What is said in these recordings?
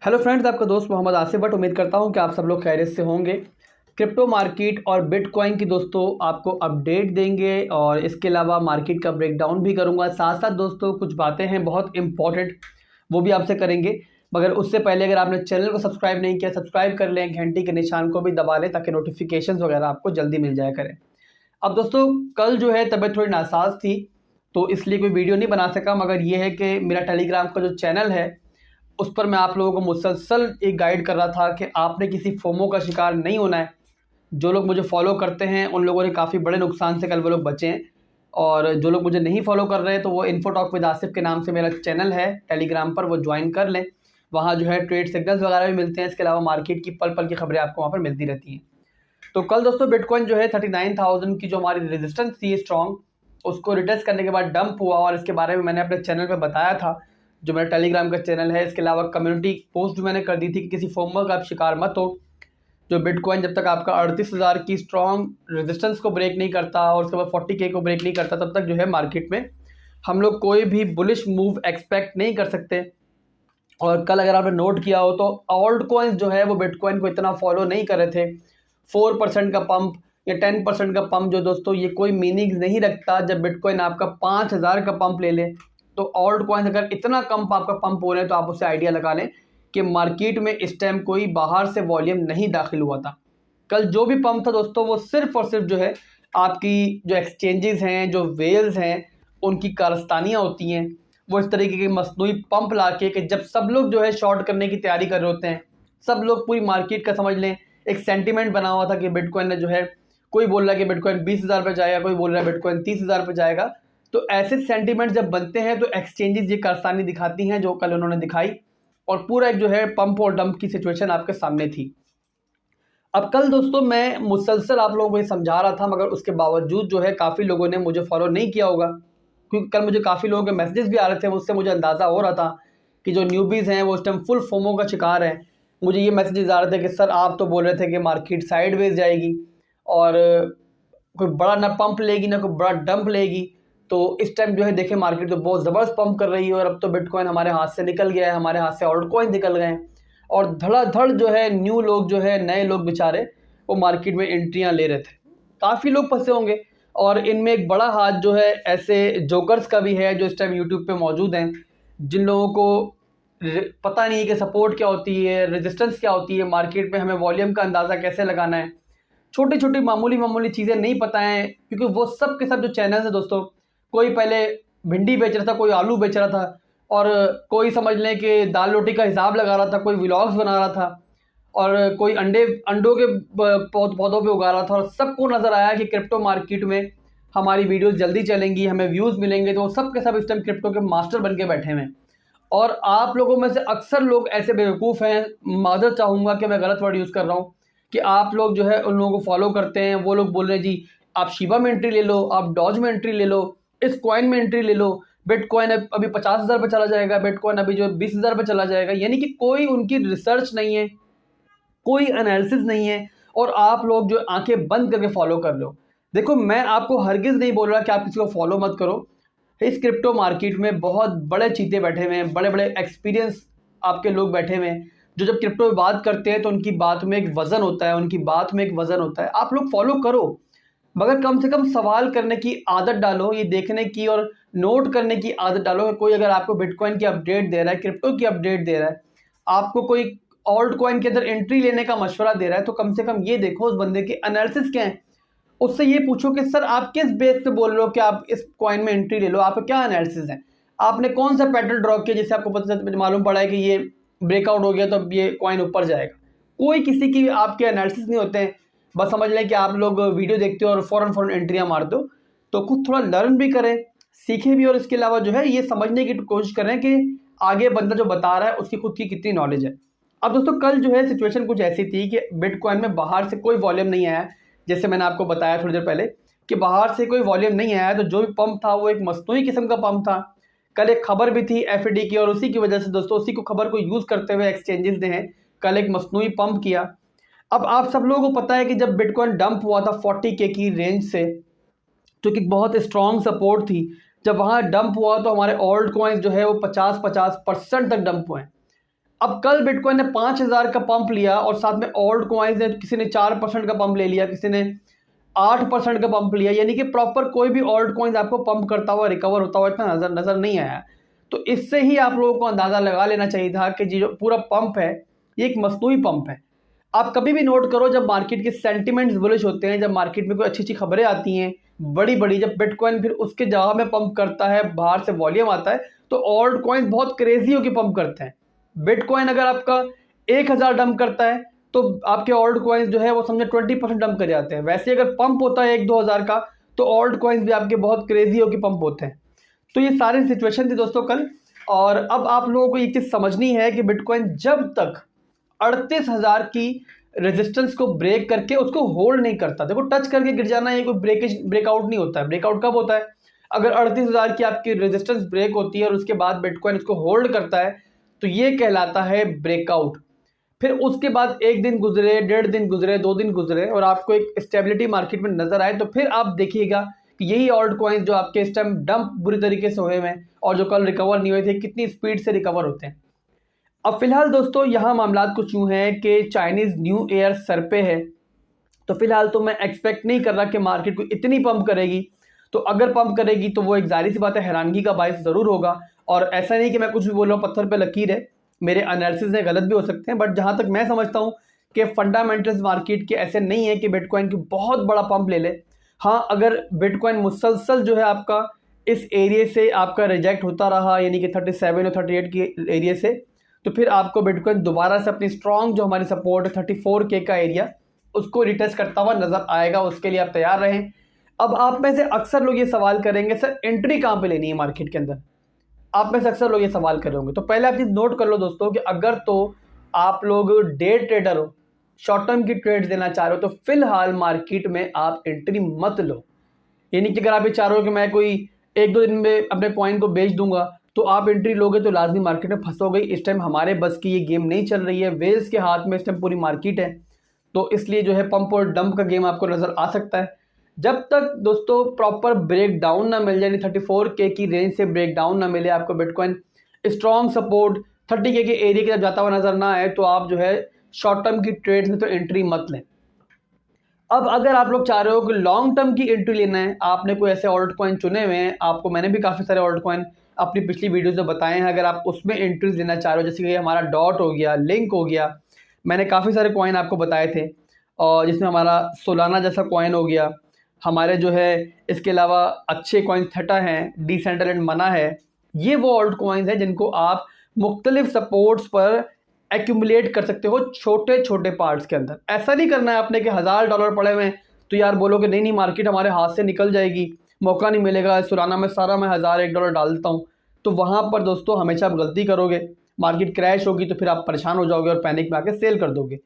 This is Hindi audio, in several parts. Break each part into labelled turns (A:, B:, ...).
A: हेलो फ्रेंड्स, आपका दोस्त मोहम्मद आसिफ भट्ट। उम्मीद करता हूं कि आप सब लोग खैरियत से होंगे। क्रिप्टो मार्केट और बिटकॉइन की दोस्तों आपको अपडेट देंगे और इसके अलावा मार्केट का ब्रेकडाउन भी करूंगा। साथ साथ दोस्तों कुछ बातें हैं बहुत इंपॉर्टेंट, वो भी आपसे करेंगे। मगर उससे पहले अगर आपने चैनल को सब्सक्राइब नहीं किया, सब्सक्राइब कर लें, घंटी के निशान को भी दबा लें ताकि नोटिफिकेशन वगैरह आपको जल्दी मिल जाया करें। अब दोस्तों कल जो है तबीयत थोड़ी नासाज थी तो इसलिए कोई वीडियो नहीं बना सका। मगर ये है कि मेरा टेलीग्राम का जो चैनल है उस पर मैं आप लोगों को मुसलसल एक गाइड कर रहा था कि आपने किसी फोमो का शिकार नहीं होना है। जो लोग मुझे फॉलो करते हैं उन लोगों ने काफ़ी बड़े नुकसान से कल वो लोग बचे हैं, और जो लोग मुझे नहीं फॉलो कर रहे हैं तो वो इन्फो टॉक विद आसिफ के नाम से मेरा चैनल है टेलीग्राम पर, वो ज्वाइन कर लें। वहाँ जो है ट्रेड सिग्नल्स वगैरह भी मिलते हैं। इसके अलावा मार्केट की पल पल की खबरें आपको वहाँ पर मिलती रहती हैं। तो कल दोस्तों बिटकॉइन जो है 39,000 की जो हमारी रेजिस्टेंस थी स्ट्रॉन्ग, उसको रिटेस्ट करने के बाद डंप हुआ, और इसके बारे में मैंने अपने चैनल पे बताया था, जो मेरा टेलीग्राम का चैनल है। इसके अलावा कम्युनिटी पोस्ट भी मैंने कर दी थी कि किसी फोमो का आप शिकार मत हो। जो बिटकॉइन जब तक आपका 38,000 की स्ट्रॉन्ग रेजिस्टेंस को ब्रेक नहीं करता और उसके बाद 40K को ब्रेक नहीं करता, तब तक जो है मार्केट में हम लोग कोई भी बुलिश मूव एक्सपेक्ट नहीं कर सकते। और कल अगर आपने नोट किया हो तो ऑल्ट कॉइन्स जो है वो बिटकॉइन को इतना फॉलो नहीं कर रहे थे। 4% का पंप या 10% का पंप जो दोस्तों ये कोई मीनिंग नहीं रखता। जब बिटकॉइन आपका 5,000 का पंप ले ले तो ऑल्ट कॉइन्स अगर इतना कम आपका पंप हो रहे हैं तो आप उससे आइडिया लगा लें कि मार्केट में इस टाइम कोई बाहर से वॉल्यूम नहीं दाखिल हुआ था। कल जो भी पंप था दोस्तों वो सिर्फ और सिर्फ जो है आपकी जो एक्सचेंजेस हैं, जो वेल्स हैं, उनकी कारस्तानियाँ होती हैं। वो इस तरीके के मसनूई पंप ला के कि जब सब लोग जो है शॉर्ट करने की तैयारी कर रहे होते हैं, सब लोग पूरी मार्केट का समझ लें एक सेंटीमेंट बना हुआ था कि बिटकॉइन ने जो है, कोई बोल रहा है कि बिटकॉइन 20,000 पे जाएगा, कोई बोल रहा है बिटकॉइन 30,000 पे जाएगा। तो ऐसे सेंटीमेंट जब बनते हैं तो एक्सचेंजेस ये कारस्तानी दिखाती हैं जो कल उन्होंने दिखाई, और पूरा एक जो है पंप और डंप की सिचुएशन आपके सामने थी। अब कल दोस्तों मैं मुसलसल आप लोगों को ये समझा रहा था, मगर उसके बावजूद जो है काफ़ी लोगों ने मुझे फॉलो नहीं किया होगा, क्योंकि कल मुझे काफ़ी लोगों के मैसेजेस भी आ रहे थे। उससे मुझे अंदाज़ा हो रहा था कि जो न्यूबीज़ हैं वो इस टाइम फुल फोमो का शिकार हैं। मुझे ये मैसेजेस आ रहे थे कि सर आप तो बोल रहे थे कि मार्केट साइडवेज जाएगी और कोई बड़ा ना पंप लेगी ना कोई बड़ा डंप लेगी। तो इस टाइम जो है देखें मार्केट तो बहुत ज़बरदस्त पंप कर रही है, और अब तो बिटकॉइन हमारे हाथ से निकल गया है, हमारे हाथ से ऑल्ट कॉइन निकल गए हैं, और धड़ाधड़ जो है न्यू लोग जो है, नए लोग बेचारे वो मार्केट में एंट्रियां ले रहे थे। काफ़ी लोग फंसे होंगे, और इनमें एक बड़ा हाथ जो है ऐसे जोकर्स का भी है जो इस टाइम यूट्यूब पे मौजूद हैं, जिन लोगों को पता नहीं है कि सपोर्ट क्या होती है, रेजिस्टेंस क्या होती है, मार्केट में हमें वॉल्यूम का अंदाज़ा कैसे लगाना है। छोटी छोटी मामूली मामूली चीज़ें नहीं पता हैं, क्योंकि वो सब के सब जो चैनल्स हैं दोस्तों, कोई पहले भिंडी बेच रहा था, कोई आलू बेच रहा था, और कोई समझ लें कि दाल रोटी का हिसाब लगा रहा था, कोई व्लॉग्स बना रहा था, और कोई अंडों के पौधों पे उगा रहा था, और सबको नज़र आया कि क्रिप्टो मार्केट में हमारी वीडियोस जल्दी चलेंगी, हमें व्यूज़ मिलेंगे। तो सब के सब इस टाइम क्रिप्टो के मास्टर बन के बैठे हैं। और आप लोगों में से अक्सर लोग ऐसे बेवकूफ़ हैं, माज़रत चाहूँगा कि मैं गलत वर्ड यूज़ कर रहा हूँ, कि आप लोग जो है उन लोगों को फॉलो करते हैं। वो लोग बोल रहे हैं जी आप शिबा में एंट्री ले लो, आप डॉज में एंट्री ले लो, इस कॉइन में एंट्री ले लो, बिटकॉइन अभी 50,000 पे चला जाएगा, बिटकॉइन अभी जो 20,000 पे चला जाएगा। यानी कि कोई उनकी रिसर्च नहीं है, कोई एनालिसिस नहीं है, और आप लोग जो आंखें बंद करके फॉलो कर लो। देखो मैं आपको हरगिज़ नहीं बोल रहा कि आप किसी को फॉलो मत करो। इस क्रिप्टो मार्केट में बहुत बड़े चीते बैठे हुए हैं, बड़े बड़े एक्सपीरियंस आपके लोग बैठे हुए हैं, जो जब क्रिप्टो में बात करते हैं तो उनकी बात में एक वज़न होता है, उनकी बात में एक वज़न होता है। आप लोग फॉलो करो, मगर कम से कम सवाल करने की आदत डालो, ये देखने की और नोट करने की आदत डालो कि कोई अगर आपको बिटकॉइन की अपडेट दे रहा है, क्रिप्टो की अपडेट दे रहा है, आपको कोई ऑल्ट कॉइन के अंदर एंट्री लेने का मशवरा दे रहा है, तो कम से कम ये देखो उस बंदे के एनालिसिस क्या है। उससे ये पूछो कि सर आप किस बेस पे बोल रहे हो कि आप इस कॉइन में एंट्री ले लो, आपका क्या एनालिसिस है, आपने कौन सा पैटर्न ड्रॉ किया जिससे आपको पता मालूम पड़ा है कि ये ब्रेकआउट हो गया तो अब ये कॉइन ऊपर जाएगा। कोई किसी की आपके एनालिसिस नहीं होते हैं, बस समझ लें कि आप लोग वीडियो देखते हो और फ़ौरन एंट्रियाँ मार दो। तो खुद थोड़ा लर्न भी करें, सीखें भी, और इसके अलावा जो है ये समझने की कोशिश करें कि आगे बंदा जो बता रहा है उसकी खुद की कितनी नॉलेज है। अब दोस्तों कल जो है सिचुएशन कुछ ऐसी थी कि बिटकॉइन में बाहर से कोई वॉल्यूम नहीं आया, जैसे मैंने आपको बताया थोड़ी देर पहले कि बाहर से कोई वॉल्यूम नहीं आया, तो जो भी पंप था वो एक मसनूई किस्म का पंप था। कल एक खबर भी थी एफडी की, और उसी की वजह से दोस्तों उसी को खबर को यूज़ करते हुए एक्सचेंजेस ने कल एक मसनूई पंप किया। अब आप सब लोगों को पता है कि जब बिटकॉइन डंप हुआ था 40K की रेंज से, जो कि बहुत स्ट्रॉन्ग सपोर्ट थी, जब वहाँ डंप हुआ तो हमारे ऑल्ट कॉइन्स जो है वो 50-50% तक डंप हुए हैं। अब कल बिटकॉइन ने 5,000 का पंप लिया और साथ में ऑल्ट कॉइन्स ने, किसी ने 4% का पंप ले लिया, किसी ने 8% का पंप लिया, यानी कि प्रॉपर कोई भी ऑल्ट कॉइन्स आपको पंप करता हुआ रिकवर होता हुआ इतना नजर नहीं आया। तो इससे ही आप लोगों को अंदाजा लगा लेना चाहिए था कि जो पूरा पंप है ये एक मसनूई पंप है। आप कभी भी नोट करो, जब मार्केट के सेंटिमेंट्स बुलिश होते हैं, जब मार्केट में कोई अच्छी अच्छी खबरें आती हैं बड़ी बड़ी, जब बिटकॉइन फिर उसके जगह में पंप करता है, बाहर से वॉल्यूम आता है, तो ऑल्ट कॉइन्स बहुत क्रेजी होकर पंप करते हैं। बिटकॉइन अगर आपका 1,000 डंप करता है तो आपके ऑल्ट कॉइन्स जो है वो समझे 20% डंप कर जाते हैं। वैसे अगर पंप होता है 1-2 हज़ार का तो ऑल्ट कॉइन्स भी आपके बहुत क्रेजी होकर पंप होते हैं। तो ये सारी सिचुएशन थी दोस्तों कल। और अब आप लोगों को ये चीज़ समझनी है कि बिटकॉइन जब तक 38,000 की रेजिस्टेंस को ब्रेक करके उसको होल्ड नहीं करता, देखो टच करके गिर जाना ये कोई ब्रेकआउट नहीं होता है। ब्रेकआउट कब होता है? अगर 38,000 की आपकी रेजिस्टेंस ब्रेक होती है और उसके बाद बिटकॉइन इसको होल्ड करता है तो ये कहलाता है ब्रेकआउट। फिर उसके बाद 1 दिन गुजरे, 1.5 दिन गुजरे, 2 दिन गुजरे और आपको एक स्टेबिलिटी मार्केट में नजर आए तो फिर आप देखिएगा कि यही ऑल्ट कॉइन्स जो आपके इस टाइम डंप बुरी तरीके से हुए हैं और जो कल रिकवर नहीं हुए थे, कितनी स्पीड से रिकवर होते हैं। अब फिलहाल दोस्तों यहाँ मामला कुछ यूँ हैं कि चाइनीज़ न्यू ईयर सर पे है, तो फिलहाल तो मैं एक्सपेक्ट नहीं कर रहा कि मार्केट को इतनी पंप करेगी। तो अगर पंप करेगी तो वो एक जाहिर सी बात है हैरानगी का बायस ज़रूर होगा। और ऐसा नहीं कि मैं कुछ भी बोल रहा हूँ पत्थर पे लकीर है, मेरे एनालिसिस में गलत भी हो सकते हैं, बट जहाँ तक मैं समझता हूँ कि फंडामेंटल्स मार्केट के ऐसे नहीं है कि बिटकॉइन की बहुत बड़ा पंप ले ले। हाँ, अगर बिटकॉइन मुसलसल जो है आपका इस एरिया से आपका रिजेक्ट होता रहा, यानी कि 37 और 38 की एरिया से, तो फिर आपको बिटकॉइन दोबारा से अपनी स्ट्रॉन्ग जो हमारी सपोर्ट है 34K का एरिया उसको रिटेस्ट करता हुआ नजर आएगा। उसके लिए आप तैयार रहें। अब आप में से अक्सर लोग ये सवाल करेंगे सर एंट्री कहाँ पे लेनी है मार्केट के अंदर, आप में से अक्सर लोग ये सवाल कर रहे होंगे। तो पहले आप चीज़ नोट कर लो दोस्तों कि अगर तो आप लोग डे ट्रेडर हो, शॉर्ट टर्म की ट्रेड्स देना चाह रहे हो, तो फिलहाल मार्केट में आप एंट्री मत लो। यानी कि अगर आप ये चाह रहे हो कि मैं कोई 1-2 दिन में अपने कॉइन को बेच दूंगा तो आप एंट्री लोगे तो लाजमी मार्केट में फंसोगे। इस टाइम हमारे बस की ये गेम नहीं चल रही है, वेल्स के हाथ में इस टाइम पूरी मार्केट है, तो इसलिए जो है पंप और डंप का गेम आपको नज़र आ सकता है। जब तक दोस्तों प्रॉपर ब्रेक डाउन ना मिल जाए, 34K की रेंज से ब्रेक डाउन ना मिले, आपको बिटकॉइन स्ट्रॉन्ग सपोर्ट 30K के एरिया की तरफ जाता हुआ नजर ना आए, तो आप जो है शॉर्ट टर्म की ट्रेड्स में तो एंट्री मत लें। अब अगर आप लोग चाह रहे हो कि लॉन्ग टर्म की एंट्री लेना है, आपने कोई ऐसे ऑल्ट कॉइन चुने हुए हैं, आपको मैंने भी काफ़ी सारे ऑल्ट कॉइन अपनी पिछली वीडियोज़ में बताए हैं, अगर आप उसमें एंट्रीज लेना चाह रहे हो, जैसे कि हमारा डॉट हो गया, लिंक हो गया, मैंने काफ़ी सारे कॉइन आपको बताए थे, और जिसमें हमारा सोलाना जैसा कॉइन हो गया, हमारे जो है इसके अलावा अच्छे कॉइन्स थेटा हैं, डिसेंट्रल मना है, ये वो ऑल्ट कॉइन्स हैं जिनको आप मुख्तलिफ सपोर्ट्स पर एक्यूमुलेट कर सकते हो छोटे छोटे पार्ट्स के अंदर। ऐसा नहीं करना है आपने कि $1,000 पड़े हुए हैं तो यार बोलोगे नहीं नहीं मार्केट हमारे हाथ से निकल जाएगी, मौका नहीं मिलेगा, सोलाना में सारा मैं $1,000-1 डाल देता हूँ, तो वहाँ पर दोस्तों हमेशा आप गलती करोगे। मार्केट क्रैश होगी तो फिर आप परेशान हो जाओगे और पैनिक में आके सेल कर दोगे।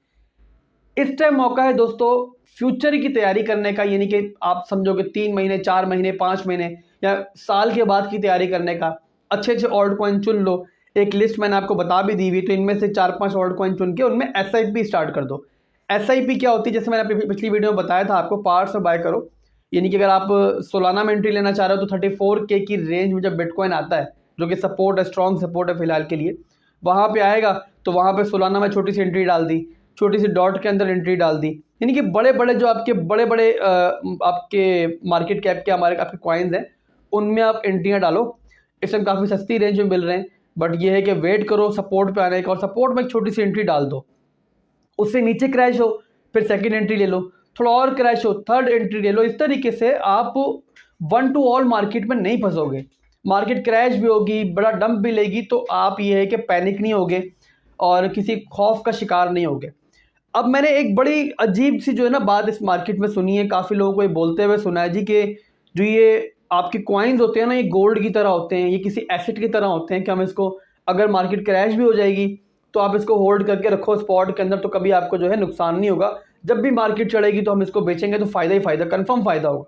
A: इस टाइम मौका है दोस्तों फ्यूचर की तैयारी करने का, यानी कि आप समझोगे 3 महीने, 4 महीने, 5 महीने या साल के बाद की तैयारी करने का। अच्छे अच्छे ऑल्ट कॉइन चुन लो, एक लिस्ट मैंने आपको बता भी दी हुई, तो इनमें से 4-5 ऑल्ट कॉइन चुन के उनमें SIP स्टार्ट कर दो। SIP क्या होती है, जैसे मैंने पिछली वीडियो में बताया था आपको, पार्ट्स में बाय करो। यानी कि अगर आप सोलाना में एंट्री लेना चाह रहे हो तो 34K की रेंज में जब बिटकॉइन आता है, जो कि सपोर्ट है, स्ट्रॉन्ग सपोर्ट है फिलहाल के लिए, वहाँ पे आएगा तो वहाँ पे सोलाना में छोटी सी एंट्री डाल दी, छोटी सी डॉट के अंदर एंट्री डाल दी। यानी कि बड़े बड़े जो आपके बड़े बड़े आपके मार्केट कैप के हमारे आपके कॉइन्स हैं उनमें आप एंट्रियाँ डालो। इस टाइम काफ़ी सस्ती रेंज में मिल रहे हैं, बट ये है कि वेट करो सपोर्ट पे आने का, और सपोर्ट में एक छोटी सी एंट्री डाल दो, उससे नीचे क्रैश हो फिर सेकंड एंट्री ले लो, थोड़ा और क्रैश हो थर्ड एंट्री ले लो। इस तरीके से आप 1 to all मार्केट में नहीं फंसोगे। मार्केट क्रैश भी होगी, बड़ा डंप भी लेगी, तो आप ये है कि पैनिक नहीं होगे और किसी खौफ का शिकार नहीं होगे। अब मैंने एक बड़ी अजीब सी जो है ना बात इस मार्केट में सुनी है, काफ़ी लोगों को ये बोलते हुए सुना है जी कि जो ये आपके कॉइन्स होते हैं ना, ये गोल्ड की तरह होते हैं, ये किसी एसेट की तरह होते हैं कि हम इसको अगर मार्केट क्रैश भी हो जाएगी तो आप इसको होल्ड करके रखो स्पॉट के अंदर, तो कभी आपको जो है नुकसान नहीं होगा। जब भी मार्केट चढ़ेगी तो हम इसको बेचेंगे तो फ़ायदा ही फ़ायदा, कन्फर्म फ़ायदा होगा।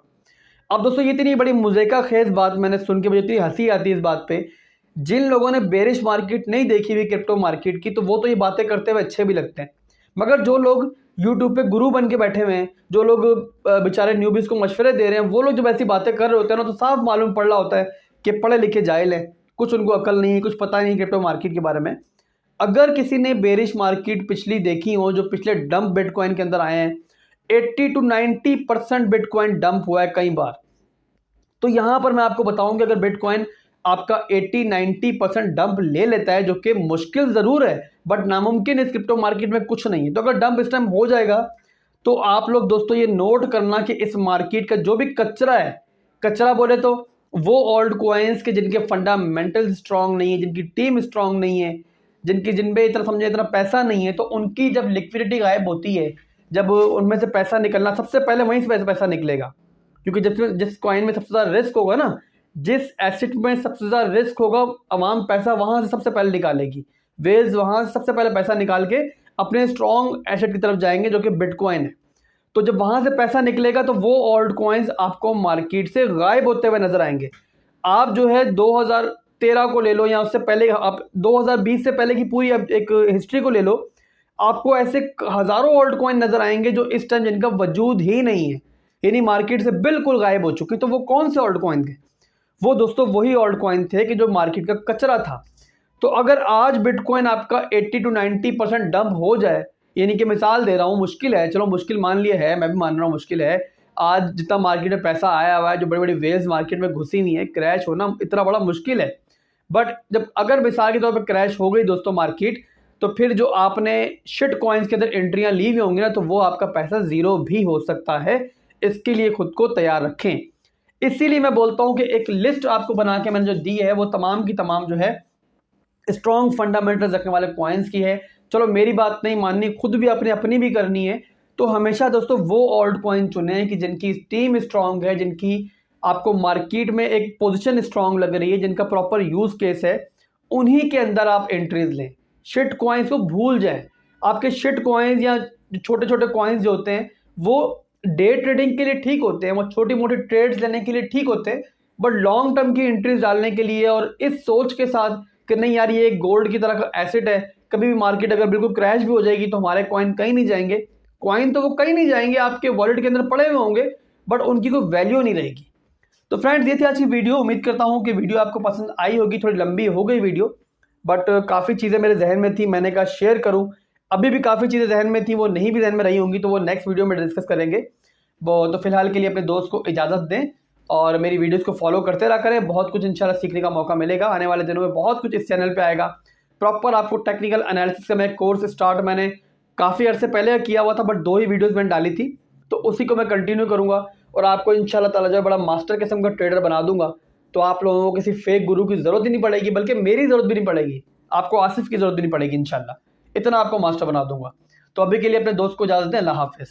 A: अब दोस्तों ये इतनी बड़ी मुज़ेका खेज बात मैंने सुन के मुझे इतनी हंसी आती है इस बात पे। जिन लोगों ने बेरिश मार्केट नहीं देखी हुई क्रिप्टो मार्केट की, तो वो तो ये बातें करते हुए अच्छे भी लगते हैं, मगर जो लोग यूट्यूब पे गुरु बन के बैठे हुए हैं, जो लोग बेचारे न्यूबीज को मशवरे दे रहे हैं, वो लोग जब ऐसी बातें कर रहे होते हैं ना, तो साफ मालूम पड़ रहा होता है कि पढ़े लिखे जाहिल हैं, कुछ उनको अकल नहीं है, कुछ पता नहीं क्रिप्टो मार्केट के बारे में। अगर किसी ने बेरिश मार्केट पिछली देखी हो, जो पिछले डंप बिटकॉइन के अंदर आए हैं, 80 to 90% बिटकॉइन डंप हुआ है कई बार। तो यहां पर मैं आपको बताऊं कि अगर बिटकॉइन आपका 80-90% डंप ले लेता है, जो कि मुश्किल जरूर है बट नामुमकिन इस क्रिप्टो मार्केट में कुछ नहीं है, तो अगर डंप इस टाइम हो जाएगा तो आप लोग दोस्तों ये नोट करना कि इस मार्केट का जो भी कचरा है, कचरा बोले तो वो ऑल्ट कॉइन्स के जिनके फंडामेंटल स्ट्रांग नहीं है, जिनकी टीम स्ट्रांग नहीं है, जिनपे इतना समझे इतना पैसा नहीं है, तो उनकी जब लिक्विडिटी गायब होती है, जब उनमें से पैसा निकलना, सबसे पहले वहीं से पैसा निकलेगा। क्योंकि जिस कॉइन में सबसे ज्यादा रिस्क होगा ना, जिस एसेट में सबसे ज्यादा रिस्क होगा, अवाम पैसा वहां से सबसे पहले निकालेगी। वेल्स वहां से सबसे पहले पैसा निकाल के अपने स्ट्रॉन्ग एसेट की तरफ जाएंगे, जो कि बिटकॉइन है। तो जब वहां से पैसा निकलेगा तो वो ऑल्ट कॉइन्स आपको मार्केट से गायब होते हुए नजर आएंगे। आप जो है 2013 को ले लो या उससे पहले, आप 2020 से पहले की पूरी एक हिस्ट्री को ले लो, आपको ऐसे हजारों ऑल्ट कॉइन नजर आएंगे जो इस टाइम जिनका वजूद ही नहीं है, यानी मार्केट से बिल्कुल गायब हो चुके। तो वो कौन से ऑल्ट कॉइन थे? वो दोस्तों वही ऑल्ट कॉइन थे कि जो मार्केट का कचरा था। तो अगर आज बिटकॉइन आपका 80 to 90% डंप हो जाए, यानी कि मिसाल दे रहा हूँ, मुश्किल है, चलो मुश्किल मान लिया है, मैं भी मान रहा हूँ मुश्किल है, आज जितना मार्केट में पैसा आया हुआ है, जो बड़ी बड़ी वेव्स मार्केट में घुसी हुई है, क्रैश होना इतना बड़ा मुश्किल है। बट जब अगर मिसाल के तौर पर क्रैश हो गई दोस्तों मार्केट, तो फिर जो आपने शिट कॉइन्स के अंदर एंट्रियां ली हुई होंगी ना, तो वो आपका पैसा जीरो भी हो सकता है। इसके लिए खुद को तैयार रखें। इसीलिए मैं बोलता हूं कि एक लिस्ट आपको बना के मैंने जो दी है, वो तमाम की तमाम जो है स्ट्रॉन्ग फंडामेंटल्स रखने वाले कॉइन्स की है। चलो मेरी बात नहीं माननी, खुद भी अपनी भी करनी है, तो हमेशा दोस्तों वो ऑल्ट कॉइन चुने कि जिनकी टीम स्ट्रांग है, जिनकी आपको मार्केट में एक पोजीशन स्ट्रांग लग रही है, जिनका प्रॉपर यूज केस है, उन्हीं के अंदर आप एंट्रीज लें। शिट कॉइन्स को भूल जाएं। आपके शिट कॉइन्स या छोटे छोटे कॉइन्स जो होते हैं वो डे ट्रेडिंग के लिए ठीक होते हैं, वो छोटी मोटी ट्रेड्स लेने के लिए ठीक होते हैं, बट लॉन्ग टर्म की एंट्रीज डालने के लिए और इस सोच के साथ कि नहीं यार ये एक गोल्ड की तरह का एसेट है, कभी भी मार्केट अगर बिल्कुल क्रैश भी हो जाएगी तो हमारे कॉइन कहीं नहीं जाएंगे। कॉइन तो वो कहीं नहीं जाएंगे, आपके वॉलेट के अंदर पड़े हुए होंगे, बट उनकी कोई वैल्यू नहीं रहेगी। तो फ्रेंड्स, ये थी आज की वीडियो। उम्मीद करता हूँ कि वीडियो आपको पसंद आई होगी। थोड़ी लंबी हो गई वीडियो, बट काफ़ी चीज़ें मेरे जहन में थी, मैंने कहा शेयर करूँ। अभी भी काफ़ी चीज़ें जहन में थी, वो नहीं भी जहन में रही होंगी, तो वो नेक्स्ट वीडियो में डिस्कस करेंगे। वो तो फिलहाल के लिए अपने दोस्त को इजाज़त दें और मेरी वीडियोस को फॉलो करते रहा करें। बहुत कुछ इंशाल्लाह सीखने का मौका मिलेगा। आने वाले दिनों में बहुत कुछ इस चैनल पे आएगा। प्रॉपर आपको टेक्निकल एनालिसिस का मैं कोर्स स्टार्ट मैंने काफ़ी अर्से पहले किया हुआ था, बट 2 ही वीडियोज़ मैंने डाली थी, तो उसी को मैं कंटिन्यू करूँगा और आपको इंशाल्लाह ताला जो बड़ा मास्टर किस्म का ट्रेडर बना दूंगा। तो आप लोगों को किसी फेक गुरु की ज़रूरत ही नहीं पड़ेगी, बल्कि मेरी ज़रूरत भी नहीं पड़ेगी, आपको आसिफ की ज़रूरत भी नहीं पड़ेगी। इंशाल्लाह इतना आपको मास्टर बना दूंगा। तो अभी के लिए अपने दोस्त को इजाज़त दें। अल्लाह हाफिज़।